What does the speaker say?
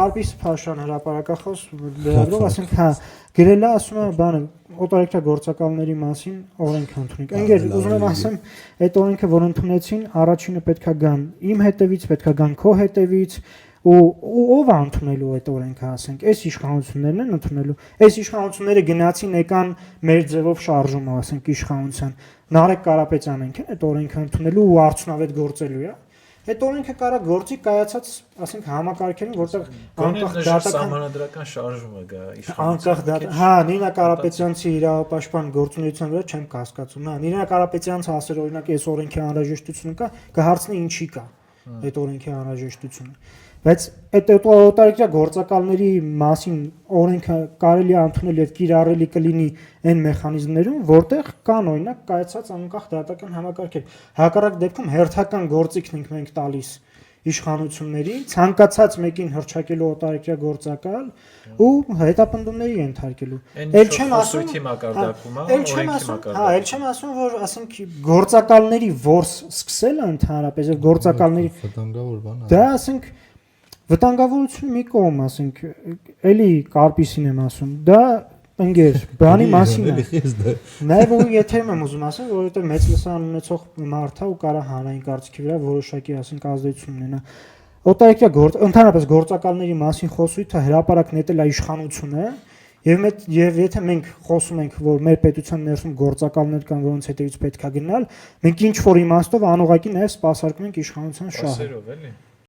Արբիս Փաշյան հրապարակախոս լրագրող, ասենք, հա, գրել է, ասում է, բանը օտարերկրյա գործակալների մասին օրենք ընդունենք։ Ընկեր, ուզում եմ ասեմ, այդ օրենքը, որ ընդունեցին, առաջինը պետքա գան իմ հետևից, պետքա գան քո հետևից, ու ով է ընդունելու այդ օրենքը, ասենք, այս իշխանություններն են ընդունելու։ Այս իշխանությունները գնացին եկան մեր ձևով շարժում, ասենք, իշխանության։ Նարեկ Կարապետյանն են այդ օրենքը ընդունելու ու արդյունավետ գործելու է։ Այդ օրենքը կարա գործի կայացած, ասենք, համակարգերին, որտեղ անկախ սահմանադրական շարժումը գա իշխանության։ Հա, Նինա Կարապետյանցի իրավապաշտպան գործունեության վրա չեմ կասկածում։ Հա, Նինա Կարապետյանցը ասել օրինակ այս օրենքի անհրաժեշտությունը կա, կհարցնի ինչի կա այդ օրենքի անհրաժեշտությունը։ Բայց այդ օտարերկրյա գործակալների մասին օրենքը կարելի է ընդունել եւ կիրառելի կլինի այն մեխանիզմներում, որտեղ կան օրինակ կայացած անկախ դատական համակարգեր։ Հակառակ դեպքում հերթական գործիքն ենք մենք տալիս իշխանություններին, ցանկացած մեկին հրճակելու օտարերկրյա գործակալ ու հետապնդումների ենթարկելու։ Էլ չեմ ասում, էլ չեմ ասում, որ ասենք գործակալների ворս սկսելը ընդհանրապես եւ գործակալների վտանգավոր բան է։ Դա ասենք վտանգավորությունը մի կողմ, ասենք, էլի Կարպիսին եմ ասում, դա ընկեր, բանի մասին է։ Նաև ու եթերում եմ ուզում ասեմ, որովհետև մեծ լսարան ունեցող մարդ է ու կարա հանրային կարծիքի վրա որոշակի, ասենք, ազդեցություն ունենա։ Օտարերկրյա ընդհանրապես գործակալների մասին խոսույթը հրապարակ նետել է իշխանությունը, եւ եթե մենք խոսում ենք, որ մեր պետության ներսում գործակալներ կան, որոնց հետևից պետքա գնալ, մենք ինչ որ իմաստով անուղղակի նաև սպասարկում ենք իշխանության շահը։